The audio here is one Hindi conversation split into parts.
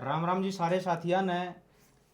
राम राम जी सारे साथियां ने।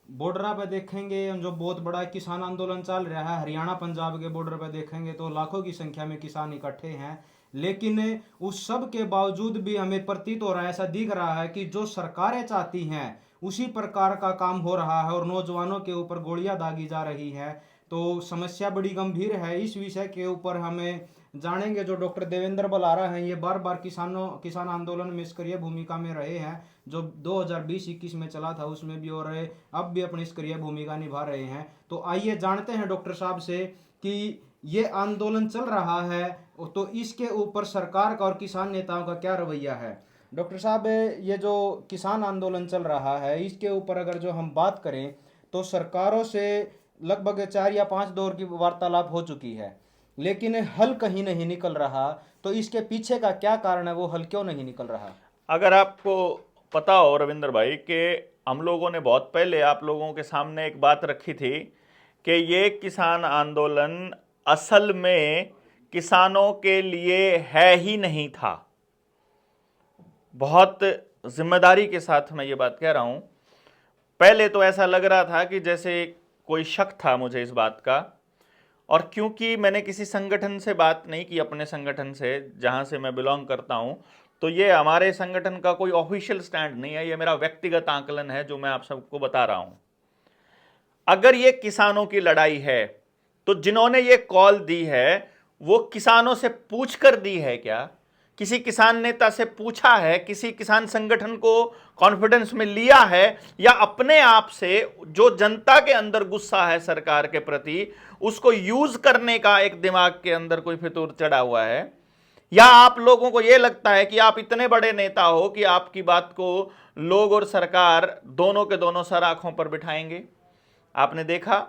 बॉर्डर पे देखेंगे जो बहुत बड़ा किसान आंदोलन चल रहा है, हरियाणा पंजाब के बॉर्डर पे देखेंगे तो लाखों की संख्या में किसान इकट्ठे हैं। लेकिन उस सब के बावजूद भी हमें प्रतीत हो रहा है, ऐसा दिख रहा है कि जो सरकारें चाहती हैं उसी प्रकार का काम हो रहा है और नौजवानों के ऊपर गोलियां दागी जा रही है। तो समस्या बड़ी गंभीर है। इस विषय के ऊपर हमें जानेंगे। जो डॉक्टर देवेंद्र बलारा हैं, ये बार बार किसान आंदोलन में सक्रिय भूमिका में रहे हैं। जो 2020-21 में चला था उसमें भी, और अब भी अपनी सक्रिय भूमिका निभा रहे हैं। तो आइए जानते हैं डॉक्टर साहब से कि ये आंदोलन चल रहा है तो इसके ऊपर सरकार का और किसान नेताओं का क्या रवैया है। डॉक्टर साहब, ये जो किसान आंदोलन चल रहा है इसके ऊपर अगर जो हम बात करें तो सरकारों से लगभग 4 या 5 दौर की वार्तालाप हो चुकी है, लेकिन हल कहीं नहीं निकल रहा। तो इसके पीछे का क्या कारण है, वो हल क्यों नहीं निकल रहा। अगर आपको पता हो रविंद्र भाई कि हम लोगों ने बहुत पहले आप लोगों के सामने एक बात रखी थी कि ये किसान आंदोलन असल में किसानों के लिए है ही नहीं था। बहुत जिम्मेदारी के साथ मैं ये बात कह रहा हूं। पहले तो ऐसा लग रहा था कि जैसे कोई शक था मुझे इस बात का, और क्योंकि मैंने किसी संगठन से बात नहीं की, अपने संगठन से जहां से मैं बिलोंग करता हूं, तो ये हमारे संगठन का कोई ऑफिशियल स्टैंड नहीं है, ये मेरा व्यक्तिगत आकलन है जो मैं आप सबको बता रहा हूं। अगर ये किसानों की लड़ाई है तो जिन्होंने ये कॉल दी है वो किसानों से पूछ कर दी है क्या? किसी किसान नेता से पूछा है? किसी किसान संगठन को कॉन्फिडेंस में लिया है? या अपने आप से जो जनता के अंदर गुस्सा है सरकार के प्रति उसको यूज करने का एक दिमाग के अंदर कोई फितूर चढ़ा हुआ है? या आप लोगों को यह लगता है कि आप इतने बड़े नेता हो कि आपकी बात को लोग और सरकार दोनों के दोनों सर आंखों पर बिठाएंगे? आपने देखा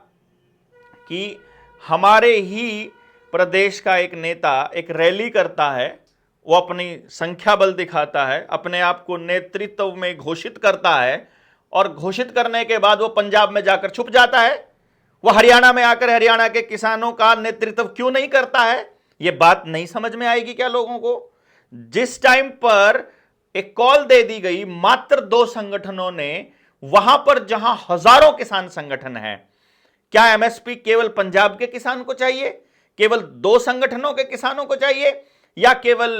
कि हमारे ही प्रदेश का एक नेता एक रैली करता है, वो अपनी संख्या बल दिखाता है, अपने आप को नेतृत्व में घोषित करता है, और घोषित करने के बाद वो पंजाब में जाकर छुप जाता है। वो हरियाणा में आकर हरियाणा के किसानों का नेतृत्व क्यों नहीं करता है? ये बात नहीं समझ में आएगी क्या लोगों को? जिस टाइम पर एक कॉल दे दी गई मात्र 2 संगठनों ने, वहां पर जहां हजारों किसान संगठन हैं, क्या एमएसपी केवल पंजाब के किसान को चाहिए? केवल 2 संगठनों के किसानों को चाहिए? या केवल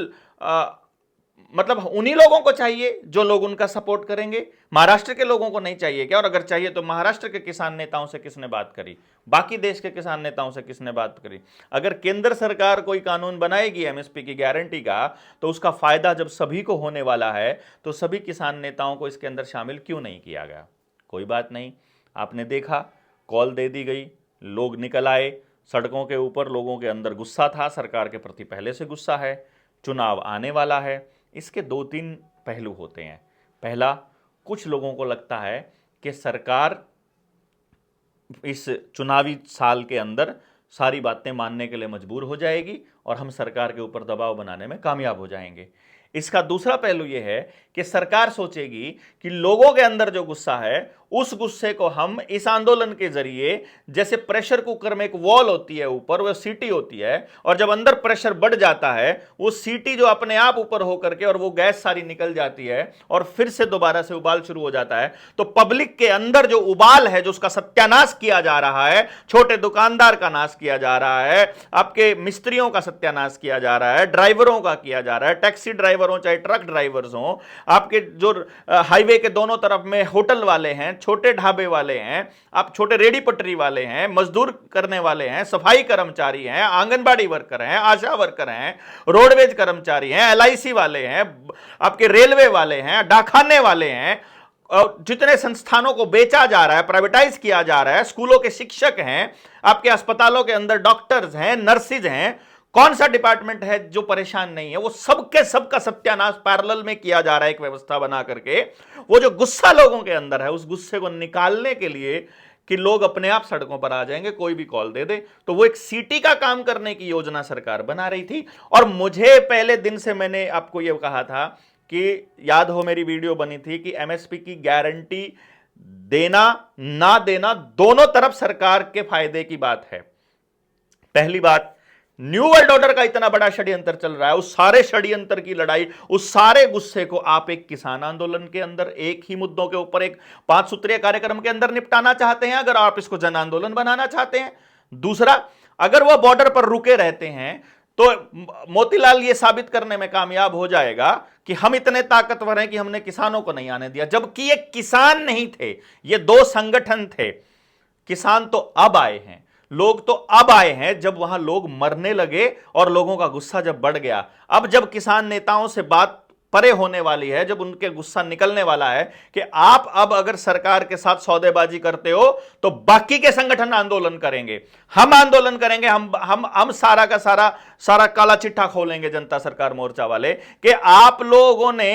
मतलब उन्हीं लोगों को चाहिए जो लोग उनका सपोर्ट करेंगे? महाराष्ट्र के लोगों को नहीं चाहिए क्या? और अगर चाहिए तो महाराष्ट्र के किसान नेताओं से किसने बात करी? बाकी देश के किसान नेताओं से किसने बात करी? अगर केंद्र सरकार कोई कानून बनाएगी एमएसपी की गारंटी का, तो उसका फायदा जब सभी को होने वाला है तो सभी किसान नेताओं को इसके अंदर शामिल क्यों नहीं किया गया? कोई बात नहीं। आपने देखा, कॉल दे दी गई, लोग निकल आए सड़कों के ऊपर। लोगों के अंदर गुस्सा था, सरकार के प्रति पहले से गुस्सा है, चुनाव आने वाला है। इसके 2-3 पहलू होते हैं। पहला, कुछ लोगों को लगता है कि सरकार इस चुनावी साल के अंदर सारी बातें मानने के लिए मजबूर हो जाएगी और हम सरकार के ऊपर दबाव बनाने में कामयाब हो जाएंगे। इसका दूसरा पहलू यह है कि सरकार सोचेगी कि लोगों के अंदर जो गुस्सा है उस गुस्से को हम इस आंदोलन के जरिए, जैसे प्रेशर कुकर में एक वॉल होती है ऊपर, वो सीटी होती है, और जब अंदर प्रेशर बढ़ जाता है वो सीटी जो अपने आप ऊपर होकर के और वो गैस सारी निकल जाती है और फिर से दोबारा से उबाल शुरू हो जाता है। तो पब्लिक के अंदर जो उबाल है, जो उसका सत्यानाश किया जा रहा है, छोटे दुकानदार का नाश किया जा रहा है, आपके मिस्त्रियों का सत्यानाश किया जा रहा है, ड्राइवरों का किया जा रहा है, टैक्सी ड्राइवर हो चाहे ट्रक ड्राइवर्स हो, आपके जो हाईवे के दोनों तरफ में होटल वाले हैं, छोटे ढाबे वाले हैं, आप छोटे रेडी पटरी वाले हैं, मजदूर करने वाले हैं, सफाई कर्मचारी हैं, आंगनबाड़ी वर्कर हैं, आशा वर्कर हैं, रोडवेज कर्मचारी हैं, एलआईसी वाले हैं, आपके रेलवे वाले हैं, डाकखाने वाले हैं, और जितने संस्थानों को बेचा जा रहा है, प्राइवेटाइज किया जा रहा है, स्कूलों के शिक्षक हैं, आपके अस्पतालों के अंदर डॉक्टर्स हैं, नर्सिज हैं, कौन सा डिपार्टमेंट है जो परेशान नहीं है? वो सबके सबका सत्यानाश पैरेलल में किया जा रहा है एक व्यवस्था बना करके। वो जो गुस्सा लोगों के अंदर है उस गुस्से को निकालने के लिए कि लोग अपने आप सड़कों पर आ जाएंगे, कोई भी कॉल दे दे, तो वो एक सीटी का काम करने की योजना सरकार बना रही थी। और मुझे पहले दिन से मैंने आपको यह कहा था कि, याद हो मेरी वीडियो बनी थी कि एमएसपी की गारंटी देना ना देना दोनों तरफ सरकार के फायदे की बात है। पहली बात न्यू वर्ल्ड ऑर्डर का इतना बड़ा षड्यंत्र चल रहा है, उस सारे षड्यंत्र की लड़ाई, उस सारे गुस्से को आप एक किसान आंदोलन के अंदर एक ही मुद्दों के ऊपर एक 5 सूत्रीय कार्यक्रम के अंदर निपटाना चाहते हैं, अगर आप इसको जन आंदोलन बनाना चाहते हैं। दूसरा, अगर वह बॉर्डर पर रुके रहते हैं तो मोतीलाल ये साबित करने में कामयाब हो जाएगा कि हम इतने ताकतवर हैं कि हमने किसानों को नहीं आने दिया, जबकि ये किसान नहीं थे, ये 2 संगठन थे। किसान तो अब आए हैं, लोग तो अब आए हैं जब वहां लोग मरने लगे और लोगों का गुस्सा जब बढ़ गया। अब जब किसान नेताओं से बात परे होने वाली है, जब उनके गुस्सा निकलने वाला है कि आप अब अगर सरकार के साथ सौदेबाजी करते हो तो बाकी के संगठन आंदोलन करेंगे, हम आंदोलन करेंगे, हम सारा का सारा काला चिट्ठा खोलेंगे जनता सरकार मोर्चा वाले कि आप लोगों ने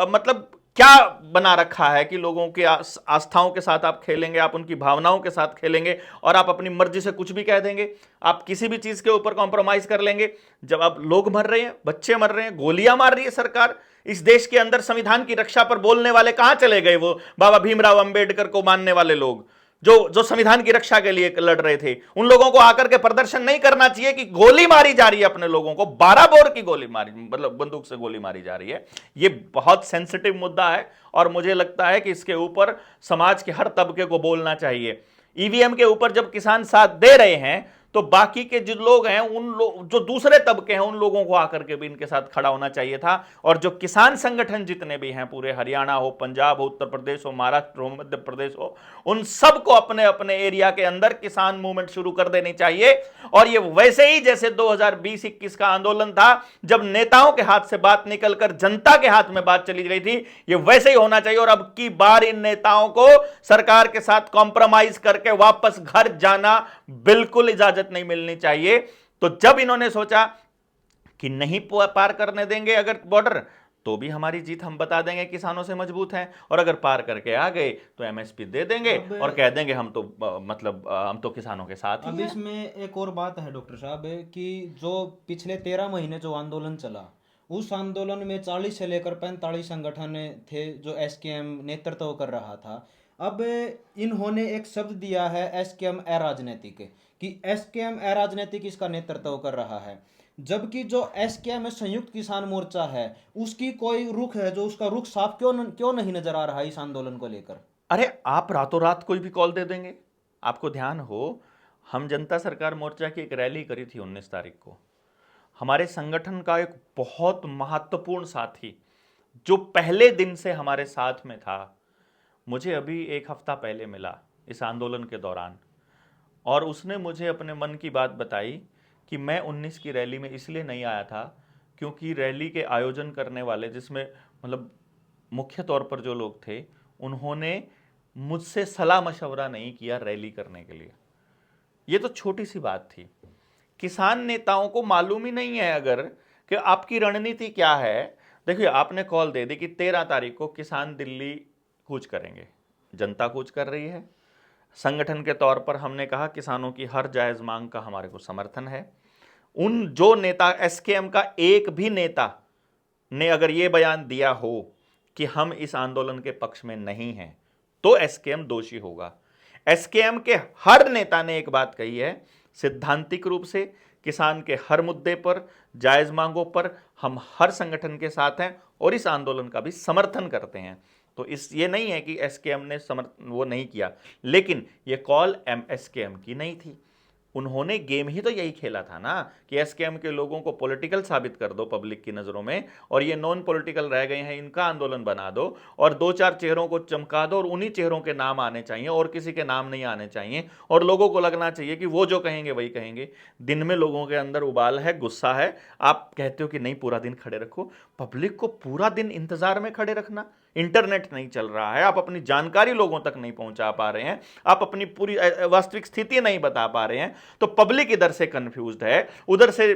मतलब क्या बना रखा है कि लोगों की आस्थाओं के साथ आप खेलेंगे, आप उनकी भावनाओं के साथ खेलेंगे और आप अपनी मर्जी से कुछ भी कह देंगे, आप किसी भी चीज के ऊपर कॉम्प्रोमाइज कर लेंगे। जब आप लोग मर रहे हैं, बच्चे मर रहे हैं, गोलियां मार रही है सरकार इस देश के अंदर, संविधान की रक्षा पर बोलने वाले कहां चले गए? वो बाबा भीमराव अंबेडकर को मानने वाले लोग जो संविधान की रक्षा के लिए लड़ रहे थे, उन लोगों को आकर के प्रदर्शन नहीं करना चाहिए कि गोली मारी जा रही है अपने लोगों को, 12 बोर की गोली मारी, मतलब बंदूक से गोली मारी जा रही है। ये बहुत सेंसिटिव मुद्दा है और मुझे लगता है कि इसके ऊपर समाज के हर तबके को बोलना चाहिए। ईवीएम के ऊपर जब किसान साथ दे रहे हैं तो बाकी के जो लोग हैं, उन लोग जो दूसरे तबके हैं, उन लोगों को आकर के भी इनके साथ खड़ा होना चाहिए था। और जो किसान संगठन जितने भी हैं, पूरे हरियाणा हो, पंजाब हो, उत्तर प्रदेश हो, महाराष्ट्र हो, मध्य प्रदेश हो, उन सबको अपने अपने एरिया के अंदर किसान मूवमेंट शुरू कर देनी चाहिए। और ये वैसे ही जैसे 2020-21 का आंदोलन था, जब नेताओं के हाथ से बात निकलकर जनता के हाथ में बात चली गई थी, ये वैसे ही होना चाहिए। और अब की बार इन नेताओं को सरकार के साथ कॉम्प्रोमाइज करके वापस घर जाना बिल्कुल इजाजत नहीं मिलनी चाहिए। तो जब इन्होंने सोचा कि नहीं पार करने देंगे अगर बॉर्डर, तो भी हमारी जीत हम बता देंगे, किसानों से मजबूत हैं, और अगर पार करके आ गए तो एमएसपी दे देंगे और कह देंगे हम तो मतलब हम तो किसानों के साथ ही अब हैं। इसमें एक और बात है डॉक्टर साहब कि जो पिछले 13 महीने जो आंदोलन चला, उस आंदोलन में 40 से लेकर 45 संगठन थे जो एसकेएम नेतृत्व कर रहा था। अब इन्होंने एक शब्द दिया है एसकेएम अराजनीतिक, कि एसकेएम अराजनीतिक इसका नेतृत्व कर रहा है, जबकि जो एसकेएम संयुक्त किसान मोर्चा है उसकी कोई रुख है, जो उसका रुख साफ क्यों नहीं नजर आ रहा है इस आंदोलन को लेकर? अरे आप रातों रात कोई भी कॉल दे देंगे। आपको ध्यान हो, हम जनता सरकार मोर्चा की एक रैली करी थी 19 तारीख को। हमारे संगठन का एक बहुत महत्वपूर्ण साथी जो पहले दिन से हमारे साथ में था, मुझे अभी 1 हफ्ता पहले मिला इस आंदोलन के दौरान, और उसने मुझे अपने मन की बात बताई कि मैं 19 की रैली में इसलिए नहीं आया था क्योंकि रैली के आयोजन करने वाले, जिसमें मतलब मुख्य तौर पर जो लोग थे, उन्होंने मुझसे सलाह मशवरा नहीं किया रैली करने के लिए। ये तो छोटी सी बात थी। किसान नेताओं को मालूम ही नहीं है अगर कि आपकी रणनीति क्या है। देखिए, आपने कॉल दे दी कि 13 तारीख को किसान दिल्ली कूच करेंगे, जनता कूच कर रही है। संगठन के तौर पर हमने कहा किसानों की हर जायज मांग का हमारे को समर्थन है। उन जो नेता, एसकेएम का एक भी नेता ने अगर यह बयान दिया हो कि हम इस आंदोलन के पक्ष में नहीं हैं, तो एसकेएम दोषी होगा। एसकेएम के हर नेता ने एक बात कही है, सिद्धांतिक रूप से किसान के हर मुद्दे पर, जायज मांगों पर हम हर संगठन के साथ हैं और इस आंदोलन का भी समर्थन करते हैं। तो ये नहीं है कि एसकेएम ने वो नहीं किया, लेकिन ये कॉल एसकेएम की नहीं थी। उन्होंने गेम ही तो यही खेला था ना कि एसकेएम के लोगों को पॉलिटिकल साबित कर दो पब्लिक की नज़रों में, और ये नॉन पॉलिटिकल रह गए हैं, इनका आंदोलन बना दो और 2-4 चेहरों को चमका दो, और उन्हीं चेहरों के नाम आने चाहिए और किसी के नाम नहीं आने चाहिए, और लोगों को लगना चाहिए कि वो जो कहेंगे वही कहेंगे। दिन में लोगों के अंदर उबाल है, गुस्सा है, आप कहते हो कि नहीं पूरा दिन खड़े रखो। पब्लिक को पूरा दिन इंतजार में खड़े रखना, इंटरनेट नहीं चल रहा है, आप अपनी जानकारी लोगों तक नहीं पहुंचा पा रहे हैं, आप अपनी पूरी वास्तविक स्थिति नहीं बता पा रहे हैं, तो पब्लिक इधर से कंफ्यूज्ड है, उधर से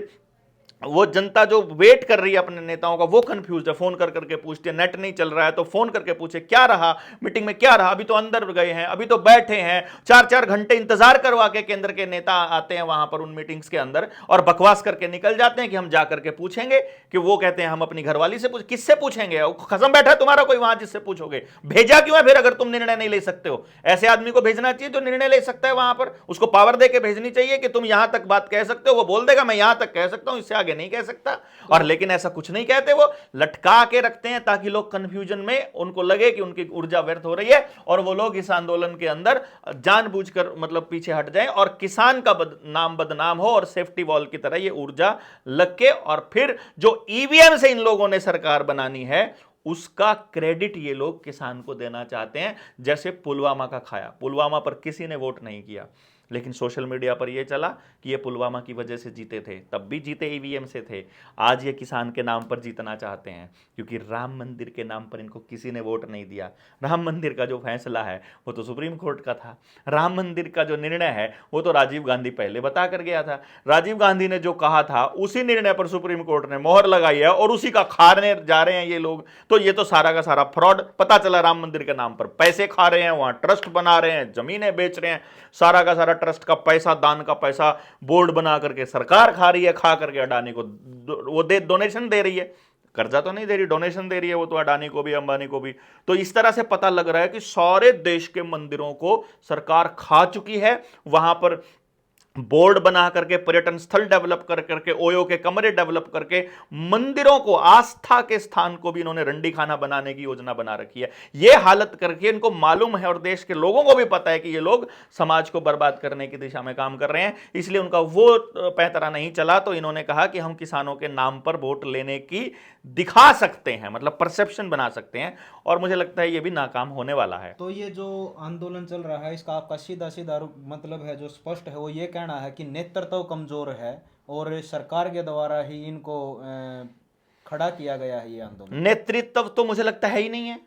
वो जनता जो वेट कर रही है अपने नेताओं का, वो कंफ्यूज है, फोन कर करके पूछते हैं, नेट नहीं चल रहा है तो फोन करके पूछे क्या रहा मीटिंग में, क्या रहा, अभी तो अंदर गए हैं, अभी तो बैठे हैं, 4-4 घंटे इंतजार करवा के केंद्र के नेता आते हैं वहां पर उन मीटिंग्स के अंदर और बकवास करके निकल जाते हैं कि हम जा करके पूछेंगे, कि वो कहते हैं हम अपनी घरवाली से किससे पूछेंगे, खसम बैठा है तुम्हारा कोई वहां जिससे पूछोगे, भेजा क्यों है फिर अगर तुम निर्णय नहीं ले सकते हो? ऐसे आदमी को भेजना चाहिए जो निर्णय ले सकता है वहां पर, उसको पावर दे के भेजनी चाहिए कि तुम यहां तक बात कह सकते हो, वो बोल देगा मैं यहां तक कह सकता हूं, इससे आगे नहीं कह सकता। और लेकिन ऐसा कुछ नहीं कहते, वो लटका के रखते हैं ताकि लोग कंफ्यूजन में उनको लगे कि उनकी ऊर्जा व्यर्थ हो रही है और वो लोग इस आंदोलन के अंदर जानबूझकर मतलब पीछे हट जाएं और किसान का नाम बदनाम हो और सेफ्टी वॉल की तरह ये ऊर्जा लग के, और फिर जो ईवीएम से इन लोगों ने सरकार बनानी है उसका क्रेडिट ये लोग किसान को देना चाहते हैं। जैसे पुलवामा का खाया, पुलवामा पर किसी ने वोट नहीं किया लेकिन सोशल मीडिया पर यह चला कि ये पुलवामा की वजह से जीते थे, तब भी जीते ईवीएम से थे। आज ये किसान के नाम पर जीतना चाहते हैं क्योंकि राम मंदिर के नाम पर इनको किसी ने वोट नहीं दिया। राम मंदिर का जो फैसला है वो तो सुप्रीम कोर्ट का था, राम मंदिर का जो निर्णय है वो तो राजीव गांधी पहले बता कर गया था, राजीव गांधी ने जो कहा था उसी निर्णय पर सुप्रीम कोर्ट ने मोहर लगाई है और उसी का खाने जा रहे हैं ये लोग। तो ये तो सारा का सारा फ्रॉड, पता चला राम मंदिर के नाम पर पैसे खा रहे हैं, वहां ट्रस्ट बना रहे हैं, जमीनें बेच रहे हैं, सारा का सारा ट्रस्ट का पैसा, दान का पैसा बोर्ड बना करके सरकार खा रही है, खा करके अडानी को वो डोनेशन दे रही है, कर्जा तो नहीं दे रही, डोनेशन दे रही है वो तो अडानी को भी अंबानी को भी। तो इस तरह से पता लग रहा है कि सारे देश के मंदिरों को सरकार खा चुकी है, वहां पर बोर्ड बना करके, पर्यटन स्थल डेवलप कर करके, ओयो के कमरे डेवलप करके, मंदिरों को, आस्था के स्थान को भी इन्होंने रंडी खाना बनाने की योजना बना रखी है। यह हालत करके इनको मालूम है और देश के लोगों को भी पता है कि ये लोग समाज को बर्बाद करने की दिशा में काम कर रहे हैं, इसलिए उनका वो पैंतरा नहीं चला। तो इन्होंने कहा कि हम किसानों के नाम पर वोट लेने की दिखा सकते हैं, मतलब परसेप्शन बना सकते हैं, और मुझे लगता है ये भी नाकाम होने वाला है। तो ये जो आंदोलन चल रहा है इसका आपका सीधा सीधा मतलब है जो स्पष्ट है वो ये कहना है कि नेतृत्व कमजोर है और सरकार के द्वारा ही इनको खड़ा किया गया है ये आंदोलन। नेतृत्व तो मुझे लगता है ही नहीं है।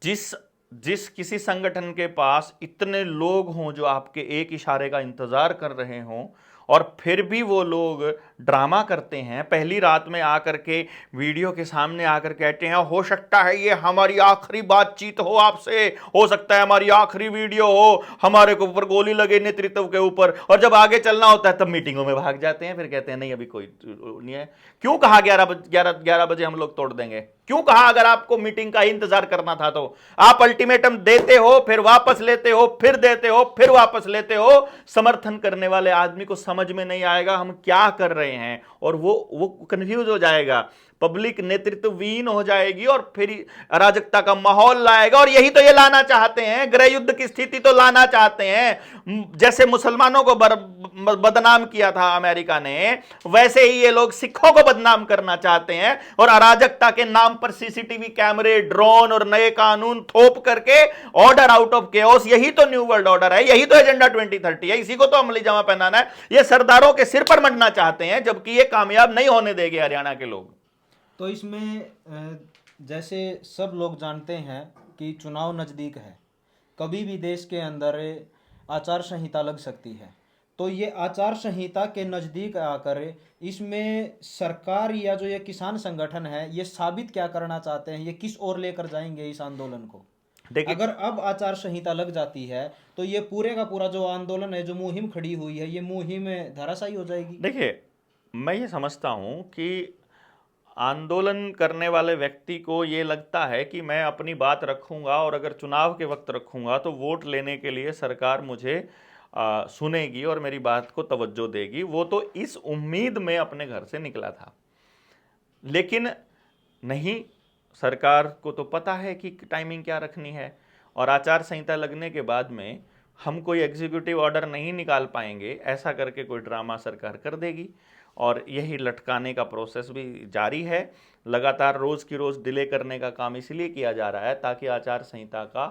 जिस जिस किसी संगठन के पास इतने लोग हों जो आपके एक इशारे का इंतजार कर रहे हों और फिर भी वो लोग ड्रामा करते हैं, पहली रात में आकर के वीडियो के सामने आकर कहते हैं हो सकता है ये हमारी आखिरी बातचीत हो आपसे, हो सकता है हमारी आखिरी वीडियो हो, हमारे को ऊपर गोली लगे नेतृत्व के ऊपर, और जब आगे चलना होता है तब मीटिंगों में भाग जाते हैं, फिर कहते हैं नहीं अभी कोई नहीं है। क्यों कहा 11 बजे हम लोग तोड़ देंगे? क्यों कहा? अगर आपको मीटिंग का इंतजार करना था तो आप अल्टीमेटम देते हो, फिर वापस लेते हो, फिर देते हो, फिर वापस लेते हो। समर्थन करने वाले आदमी को समझ में नहीं आएगा हम क्या कर रहे हैं और वो कंफ्यूज हो जाएगा, पब्लिक नेतृत्वहीन हो जाएगी और फिर अराजकता का माहौल लाएगा। और यही तो ये लाना चाहते हैं, गृह युद्ध की स्थिति तो लाना चाहते हैं। जैसे मुसलमानों को बदनाम किया था अमेरिका ने, वैसे ही ये लोग सिखों को बदनाम करना चाहते हैं और अराजकता के नाम पर सीसीटीवी कैमरे, ड्रोन और नए कानून थोप करके ऑर्डर आउट ऑफ केओस, यही तो न्यू वर्ल्ड ऑर्डर है, यही तो एजेंडा 2030 है, इसी को तो अमली जामा पहनाना है। ये सरदारों के सिर पर मढ़ना चाहते हैं, जबकि ये कामयाब नहीं होने देंगे हरियाणा के लोग। तो इसमें जैसे सब लोग जानते हैं कि चुनाव नज़दीक है, कभी भी देश के अंदर आचार संहिता लग सकती है। तो ये आचार संहिता के नज़दीक आकर इसमें सरकार या जो ये किसान संगठन है ये साबित क्या करना चाहते हैं, ये किस ओर लेकर जाएंगे इस आंदोलन को? अगर अब आचार संहिता लग जाती है तो ये पूरे का पूरा जो आंदोलन है, जो मुहिम खड़ी हुई है, ये मुहिम धराशायी हो जाएगी। देखिए, मैं ये समझता हूं कि आंदोलन करने वाले व्यक्ति को ये लगता है कि मैं अपनी बात रखूंगा और अगर चुनाव के वक्त रखूंगा तो वोट लेने के लिए सरकार मुझे सुनेगी और मेरी बात को तवज्जो देगी। वो तो इस उम्मीद में अपने घर से निकला था, लेकिन नहीं, सरकार को तो पता है कि टाइमिंग क्या रखनी है और आचार संहिता लगने के बाद में हम कोई एग्जीक्यूटिव ऑर्डर नहीं निकाल पाएंगे, ऐसा करके कोई ड्रामा सरकार कर देगी और यही लटकाने का प्रोसेस भी जारी है। लगातार रोज़ की रोज़ डिले करने का काम इसलिए किया जा रहा है ताकि आचार संहिता का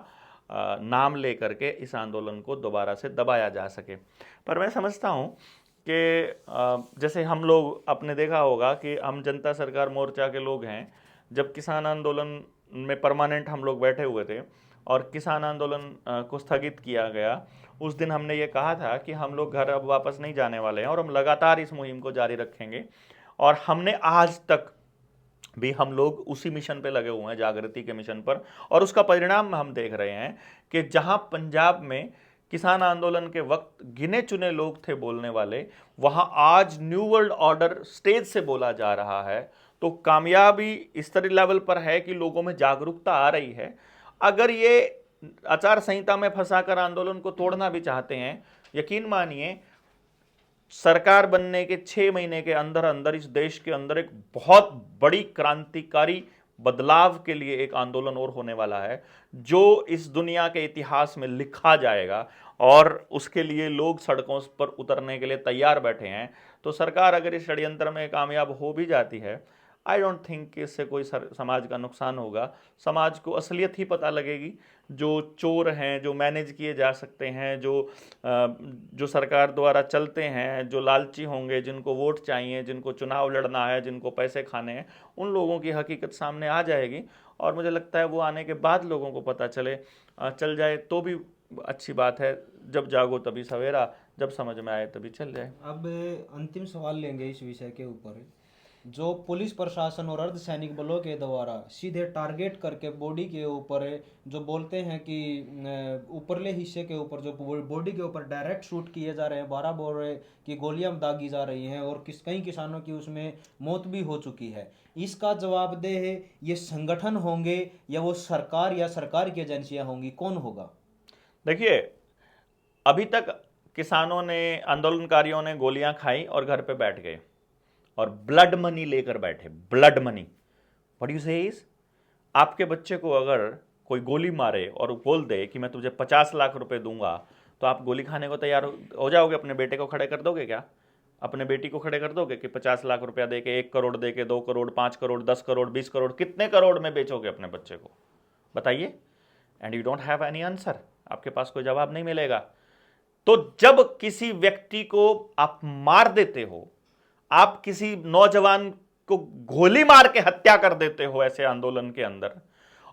नाम ले करके इस आंदोलन को दोबारा से दबाया जा सके। पर मैं समझता हूँ कि जैसे हम लोग, आपने देखा होगा कि हम जनता सरकार मोर्चा के लोग हैं, जब किसान आंदोलन में परमानेंट हम लोग बैठे हुए थे और किसान आंदोलन को स्थगित किया गया, उस दिन हमने ये कहा था कि हम लोग घर अब वापस नहीं जाने वाले हैं और हम लगातार इस मुहिम को जारी रखेंगे और हमने आज तक भी हम लोग उसी मिशन पे लगे हुए हैं, जागृति के मिशन पर, और उसका परिणाम हम देख रहे हैं कि जहां पंजाब में किसान आंदोलन के वक्त गिने चुने लोग थे बोलने वाले, वहां आज न्यू वर्ल्ड ऑर्डर स्टेज से बोला जा रहा है। तो कामयाबी इस तरह लेवल पर है कि लोगों में जागरूकता आ रही है। अगर ये आचार संहिता में फंसाकर आंदोलन को तोड़ना भी चाहते हैं, यकीन मानिए सरकार बनने के 6 महीने के अंदर अंदर इस देश के अंदर एक बहुत बड़ी क्रांतिकारी बदलाव के लिए एक आंदोलन और होने वाला है, जो इस दुनिया के इतिहास में लिखा जाएगा, और उसके लिए लोग सड़कों पर उतरने के लिए तैयार बैठे हैं। तो सरकार अगर इस षड्यंत्र में कामयाब हो भी जाती है, आई डोंट थिंक कि इससे कोई समाज का नुकसान होगा। समाज को असलियत ही पता लगेगी। जो चोर हैं, जो मैनेज किए जा सकते हैं, जो सरकार द्वारा चलते हैं, जो लालची होंगे, जिनको वोट चाहिए, जिनको चुनाव लड़ना है, जिनको पैसे खाने हैं, उन लोगों की हकीकत सामने आ जाएगी। और मुझे लगता है वो आने के बाद लोगों को पता चल जाए तो भी अच्छी बात है। जब जागो तभी सवेरा, जब समझ में आए तभी चल जाए। अब अंतिम सवाल लेंगे इस विषय के ऊपर। जो पुलिस प्रशासन और अर्धसैनिक बलों के द्वारा सीधे टारगेट करके बॉडी के ऊपर जो बोलते हैं कि ऊपरले हिस्से के ऊपर जो बॉडी के ऊपर डायरेक्ट शूट किए जा रहे हैं, 12 बोर की गोलियां दागी जा रही हैं, और कई किसानों की उसमें मौत भी हो चुकी है, इसका जवाबदेह ये संगठन होंगे या वो सरकार या सरकार की एजेंसियां होंगी, कौन होगा? देखिए, अभी तक किसानों ने, आंदोलनकारियों ने गोलियां खाई और घर पे बैठ गए और ब्लड मनी लेकर बैठे। ब्लड मनी, व्हाट यू से इज, आपके बच्चे को अगर कोई गोली मारे और बोल दे कि मैं तुझे 50 लाख रुपए दूंगा, तो आप गोली खाने को तैयार हो जाओगे? अपने बेटे को खड़े कर दोगे क्या? अपने बेटी को खड़े कर दोगे कि 50 लाख रुपया दे के, 1 करोड़ दे के, 2 करोड़, 5 करोड़, 10 करोड़, 20 करोड़, कितने करोड़ में बेचोगे अपने बच्चे को? बताइए। And you don't have any answer, आपके पास कोई जवाब नहीं मिलेगा। तो जब किसी व्यक्ति को आप मार देते हो, आप किसी नौजवान को गोली मार के हत्या कर देते हो ऐसे आंदोलन के अंदर,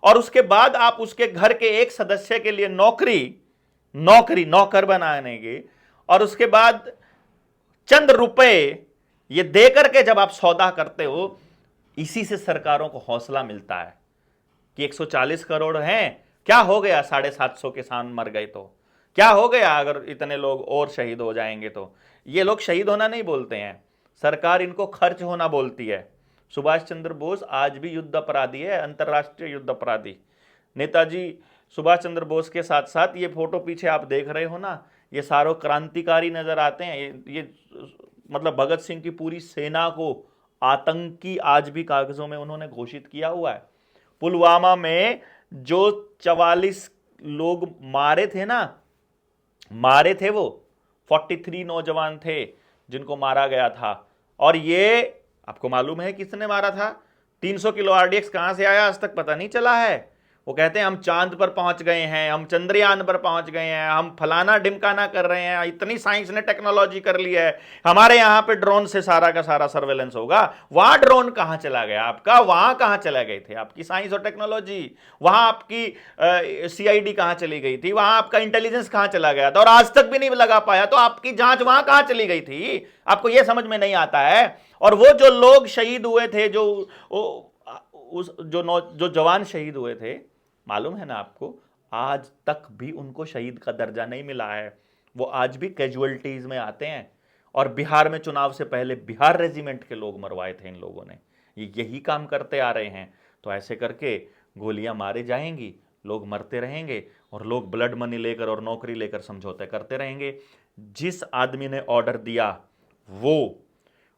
और उसके बाद आप उसके घर के एक सदस्य के लिए नौकर बनाने के, और उसके बाद चंद रुपए ये देकर के जब आप सौदा करते हो, इसी से सरकारों को हौसला मिलता है कि 140 करोड़ हैं, क्या हो गया 750 किसान मर गए तो क्या हो गया, अगर इतने लोग और शहीद हो जाएंगे तो। ये लोग शहीद होना नहीं बोलते हैं, सरकार इनको खर्च होना बोलती है। सुभाष चंद्र बोस आज भी युद्ध अपराधी है, अंतर्राष्ट्रीय युद्ध अपराधी। नेताजी सुभाष चंद्र बोस के साथ साथ ये फोटो पीछे आप देख रहे हो ना, ये सारों क्रांतिकारी नजर आते हैं। ये मतलब भगत सिंह की पूरी सेना को आतंकी आज भी कागजों में उन्होंने घोषित किया हुआ है। पुलवामा में जो 44 लोग मारे थे वो 43 नौजवान थे जिनको मारा गया था। और ये आपको मालूम है किसने मारा था? 300 किलो आरडीएक्स कहां से आया आज तक पता नहीं चला है। वो कहते हैं हम चांद पर पहुंच गए हैं, हम चंद्रयान पर पहुंच गए हैं, हम फलाना ढिमकाना कर रहे हैं, इतनी साइंस ने टेक्नोलॉजी कर ली है, हमारे यहां पे ड्रोन से सारा का सारा सर्वेलेंस होगा। वहां ड्रोन कहां चला गया आपका? वहां कहां चले गए थे आपकी साइंस और टेक्नोलॉजी? वहां आपकी सीआईडी कहां चली गई थी? वहां आपका इंटेलिजेंस कहां चला गया था? और आज तक भी नहीं लगा पाया, तो आपकी जांच वहां कहां चली गई थी? आपको यह समझ में नहीं आता है। और वो जो लोग शहीद हुए थे, जो जवान शहीद हुए थे, मालूम है ना आपको, आज तक भी उनको शहीद का दर्जा नहीं मिला है। वो आज भी कैजुअलिटीज में आते हैं। और बिहार में चुनाव से पहले बिहार रेजिमेंट के लोग मरवाए थे इन लोगों ने। ये यही काम करते आ रहे हैं। तो ऐसे करके गोलियां मारे जाएंगी, लोग मरते रहेंगे, और लोग ब्लड मनी लेकर और नौकरी लेकर समझौते करते रहेंगे। जिस आदमी ने ऑर्डर दिया, वो,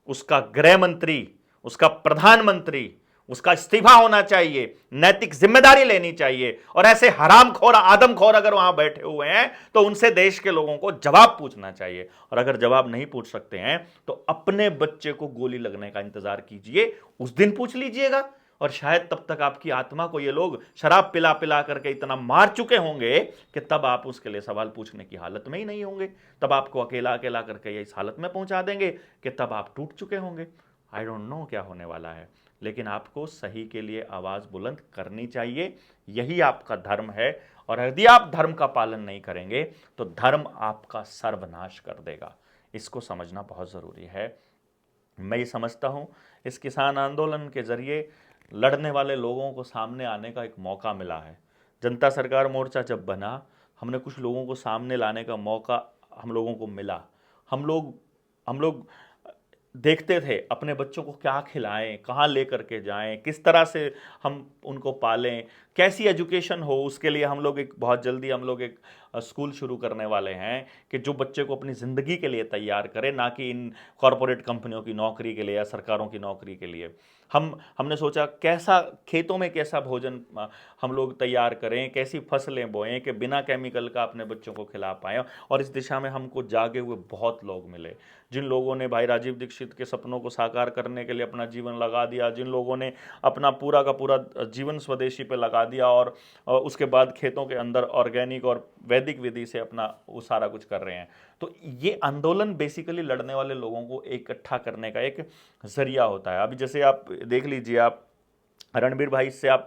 उसका गृह मंत्री, उसका प्रधानमंत्री, उसका इस्तीफा होना चाहिए, नैतिक जिम्मेदारी लेनी चाहिए। और ऐसे हरामखोर, आदमखोर अगर वहां बैठे हुए हैं, तो उनसे देश के लोगों को जवाब पूछना चाहिए। और अगर जवाब नहीं पूछ सकते हैं, तो अपने बच्चे को गोली लगने का इंतजार कीजिए, उस दिन पूछ लीजिएगा। और शायद तब तक आपकी आत्मा को ये लोग शराब पिला पिला करके इतना मार चुके होंगे कि तब आप उसके लिए सवाल पूछने की हालत में ही नहीं होंगे। तब आपको अकेला अकेला करके ये इस हालत में पहुंचा देंगे कि तब आप टूट चुके होंगे। आई डोंट नो क्या होने वाला है, लेकिन आपको सही के लिए आवाज बुलंद करनी चाहिए। यही आपका धर्म है। और यदि आप धर्म का पालन नहीं करेंगे, तो धर्म आपका सर्वनाश कर देगा। इसको समझना बहुत जरूरी है। मैं ये समझता हूँ इस किसान आंदोलन के जरिए लड़ने वाले लोगों को सामने आने का एक मौका मिला है। जनता सरकार मोर्चा जब बना, हमने कुछ लोगों को सामने लाने का मौका हम लोगों को मिला। हम लोग देखते थे अपने बच्चों को क्या खिलाएं, कहाँ लेकर के जाएं, किस तरह से हम उनको पालें, कैसी एजुकेशन हो। उसके लिए हम लोग बहुत जल्दी हम लोग एक स्कूल शुरू करने वाले हैं कि जो बच्चे को अपनी ज़िंदगी के लिए तैयार करे, ना कि इन कॉरपोरेट कंपनियों की नौकरी के लिए या सरकारों की नौकरी के लिए। हमने सोचा कैसा खेतों में कैसा भोजन हम लोग तैयार करें, कैसी फसलें बोएं कि बिना केमिकल का अपने बच्चों को खिला पाएँ। और इस दिशा में हमको जागे हुए बहुत लोग मिले, जिन लोगों ने भाई राजीव दीक्षित के सपनों को साकार करने के लिए अपना जीवन लगा दिया, जिन लोगों ने अपना पूरा का पूरा जीवन स्वदेशी पे लगा दिया और उसके बाद खेतों के अंदर ऑर्गेनिक और वैदिक विधि से अपना वो सारा कुछ कर रहे हैं। तो ये आंदोलन बेसिकली लड़ने वाले लोगों को इकट्ठा करने का एक जरिया होता है। अभी जैसे आप देख लीजिए, आप रणबीर भाई से आप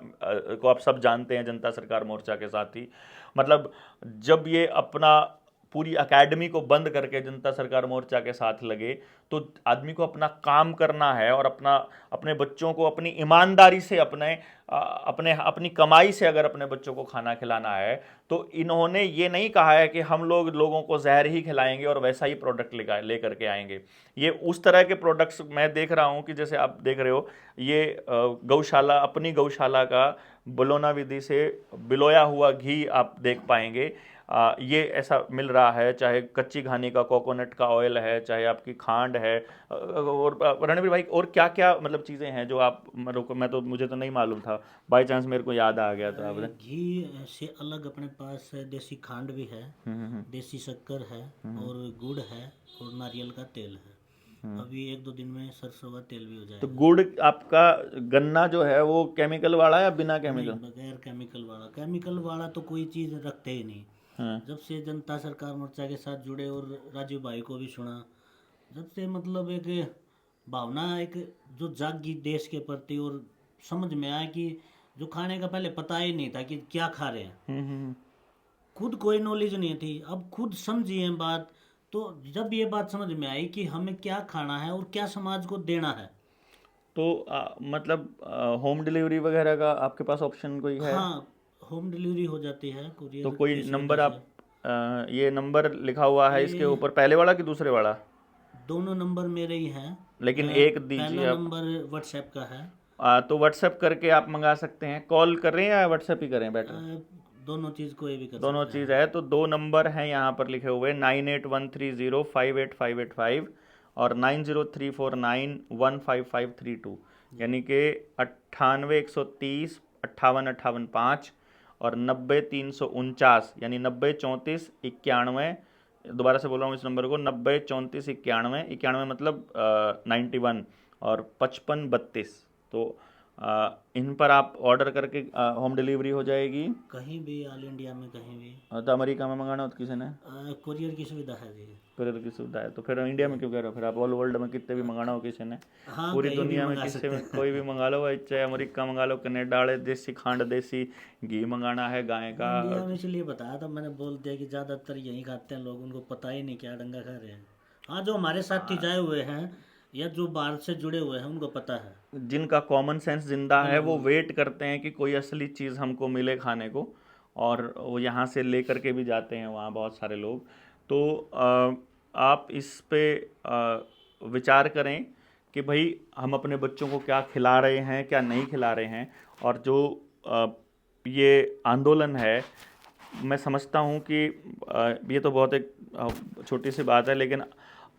सब जानते हैं, जनता सरकार मोर्चा के साथ ही, मतलब जब ये अपना पूरी एकेडमी को बंद करके जनता सरकार मोर्चा के साथ लगे, तो आदमी को अपना काम करना है और अपने बच्चों को अपनी ईमानदारी से अपनी कमाई से अगर अपने बच्चों को खाना खिलाना है, तो इन्होंने ये नहीं कहा है कि हम लोगों को जहर ही खिलाएंगे और वैसा ही प्रोडक्ट लेकर के आएंगे। ये उस तरह के प्रोडक्ट्स मैं देख रहा हूँ कि जैसे आप देख रहे हो, ये गौशाला, अपनी गौशाला का बलौना विधि से बिलोया हुआ घी आप देख पाएंगे। ये ऐसा मिल रहा है, चाहे कच्ची घानी का कोकोनट का ऑयल है, चाहे आपकी खांड है, और रणवीर भाई और क्या क्या मतलब चीज़ें हैं जो आप मुझे तो नहीं मालूम था, बाय चांस मेरे को याद आ गया था। घी से अलग अपने पास देसी खांड भी है, देसी शक्कर है और गुड़ है और नारियल का तेल है। अभी 1-2 दिन में सरसों का तेल भी हो जाएगा। तो गुड़ आपका गन्ना जो है वो केमिकल वाला या बिना केमिकल? बगैर केमिकल वाला। केमिकल वाला तो कोई चीज़ रखते ही नहीं। जब से जनता सरकार मोर्चा के साथ जुड़े और राजीव भाई को भी सुना, जब से मतलब एक भावना एक जो जागी देश के प्रति, और समझ में आया कि जो खाने का पहले पता ही नहीं था कि क्या खा रहे हैं, खुद कोई नॉलेज नहीं थी, अब खुद समझिए बात। तो जब ये बात समझ में आई कि हमें क्या खाना है और क्या समाज को देना है, तो मतलब होम डिलीवरी वगैरह का आपके पास ऑप्शन कोई है? हाँ, होम डिलीवरी हो जाती है, कुरियर। तो कोई नंबर आप ये नंबर लिखा हुआ है इसके ऊपर, पहले वाला कि दूसरे वाला? दोनों नंबर मेरे ही हैं, लेकिन एक दीजिए पहला आप। नंबर व्हाट्सएप का है। तो व्हाट्सएप करके आप मंगा सकते हैं। कॉल करें या व्हाट्सएप ही करें बेटर? दोनों चीज़ कोई भी कर दोनों सकते चीज़ है। तो 2 नंबर हैं यहाँ पर लिखे हुए, 9813058585 और 9034915532, यानी कि 98 130 58 58 5 और 90 349, यानी 90 34 91। दोबारा से बोल रहा हूँ इस नंबर को, 90 34 91 मतलब 91 और 55 32। तो इन पर आप ऑर्डर करके होम डिलीवरी हो जाएगी कहीं भी, ऑल इंडिया में कहीं भी। तो अमेरिका में मंगाना हो तो किसी ने कुरियर की सुविधा है जी। कुरियर की सुविधा है, तो फिर इंडिया में क्यों कह रहे हो? फिर आप ऑल वर्ल्ड में कितने भी मंगाना हो किसी ने, हाँ, पूरी कहीं भी दुनिया में मंगा किसी सकते में हैं। कोई भी मंगा लो, चाहे अमेरिका मंगा लो, कनेडा वाले देसी खांड देसी घी मंगाना है गाय का। इंडिया में इसलिए बताया था मैंने, बोल दिया कि ज़्यादातर यही खाते हैं लोग, उनको पता ही नहीं क्या डंगा खा रहे हैं। हाँ, जो हमारे साथी जाए हुए हैं या जो बाहर से जुड़े हुए हैं उनको पता है, जिनका कॉमन सेंस जिंदा है, वो वेट करते हैं कि कोई असली चीज़ हमको मिले खाने को, और वो यहाँ से ले करके भी जाते हैं वहाँ बहुत सारे लोग। तो आप इस पे विचार करें कि भाई हम अपने बच्चों को क्या खिला रहे हैं, क्या नहीं खिला रहे हैं। और जो ये आंदोलन है, मैं समझता हूँ कि ये तो बहुत एक छोटी सी बात है, लेकिन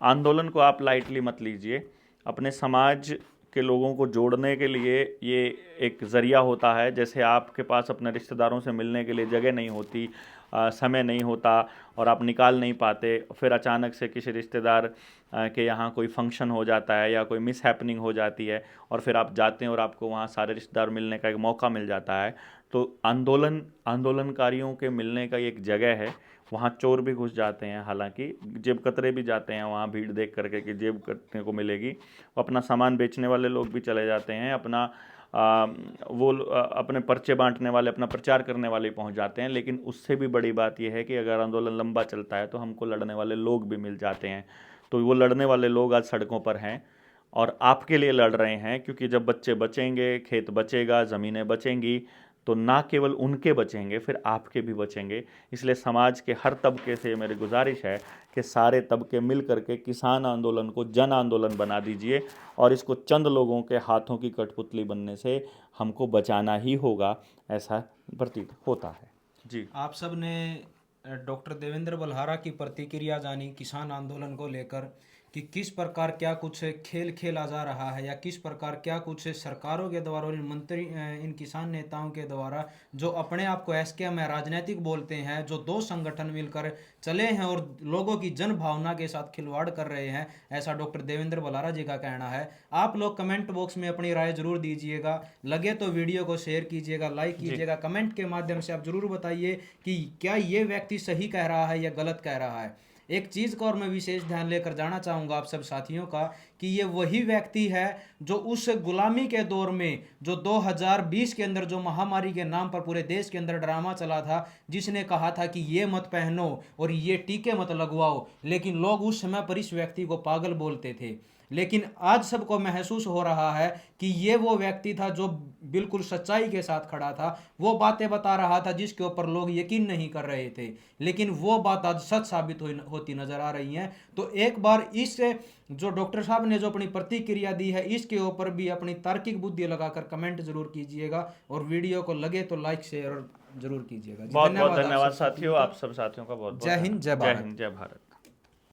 आंदोलन को आप लाइटली मत लीजिए। अपने समाज के लोगों को जोड़ने के लिए ये एक ज़रिया होता है। जैसे आपके पास अपने रिश्तेदारों से मिलने के लिए जगह नहीं होती, समय नहीं होता और आप निकाल नहीं पाते, फिर अचानक से किसी रिश्तेदार के यहाँ कोई फंक्शन हो जाता है या कोई मिस हैपनिंग हो जाती है और फिर आप जाते हैं और आपको वहाँ सारे रिश्तेदार मिलने का एक मौका मिल जाता है। तो आंदोलनकारियों के मिलने का एक जगह है। वहाँ चोर भी घुस जाते हैं, हालांकि जेब कतरे भी जाते हैं वहाँ भीड़ देख करके कि जेब कतरे को मिलेगी। अपना सामान बेचने वाले लोग भी चले जाते हैं, अपने पर्चे बांटने वाले, अपना प्रचार करने वाले पहुँच जाते हैं। लेकिन उससे भी बड़ी बात यह है कि अगर आंदोलन लंबा चलता है तो हमको लड़ने वाले लोग भी मिल जाते हैं। तो वो लड़ने वाले लोग आज सड़कों पर हैं और आपके लिए लड़ रहे हैं, क्योंकि जब बच्चे बचेंगे, खेत बचेगा, ज़मीनें बचेंगी, तो ना केवल उनके बचेंगे, फिर आपके भी बचेंगे। इसलिए समाज के हर तबके से मेरी गुजारिश है कि सारे तबके मिल करके किसान आंदोलन को जन आंदोलन बना दीजिए, और इसको चंद लोगों के हाथों की कठपुतली बनने से हमको बचाना ही होगा, ऐसा प्रतीत होता है। जी, आप सब ने डॉक्टर देवेंद्र बलहारा की प्रतिक्रिया जानी किसान आंदोलन को लेकर, कि किस प्रकार क्या कुछ खेल खेला जा रहा है, या किस प्रकार क्या कुछ सरकारों के द्वारा और इन किसान नेताओं के द्वारा जो अपने आप को एसकेएम में राजनीतिक बोलते हैं, जो दो संगठन मिलकर चले हैं और लोगों की जन भावना के साथ खिलवाड़ कर रहे हैं, ऐसा डॉक्टर देवेंद्र बलहारा जी का कहना है। आप लोग कमेंट बॉक्स में अपनी राय जरूर दीजिएगा, लगे तो वीडियो को शेयर कीजिएगा, लाइक कीजिएगा, कमेंट के माध्यम से आप जरूर बताइए कि क्या ये व्यक्ति सही कह रहा है या गलत कह रहा है। एक चीज़ का और मैं विशेष ध्यान लेकर जाना चाहूँगा आप सब साथियों का, कि ये वही व्यक्ति है जो उस गुलामी के दौर में, जो 2020 के अंदर जो महामारी के नाम पर पूरे देश के अंदर ड्रामा चला था, जिसने कहा था कि ये मत पहनो और ये टीके मत लगवाओ, लेकिन लोग उस समय पर इस व्यक्ति को पागल बोलते थे। लेकिन आज सबको महसूस हो रहा है कि ये वो व्यक्ति था जो बिल्कुल सच्चाई के साथ खड़ा था, वो बातें बता रहा था जिसके ऊपर लोग यकीन नहीं कर रहे थे, लेकिन वो बात आज सच साबित होती नजर आ रही है। तो एक बार इस जो डॉक्टर साहब ने जो अपनी प्रतिक्रिया दी है, इसके ऊपर भी अपनी तार्किक बुद्धि लगाकर कमेंट जरूर कीजिएगा, और वीडियो को लगे तो लाइक शेयर जरूर कीजिएगा। बहुत बहुत धन्यवाद साथियों, आप सब साथियों का बहुत बहुत जय हिंद, जय भारत। जय भारत।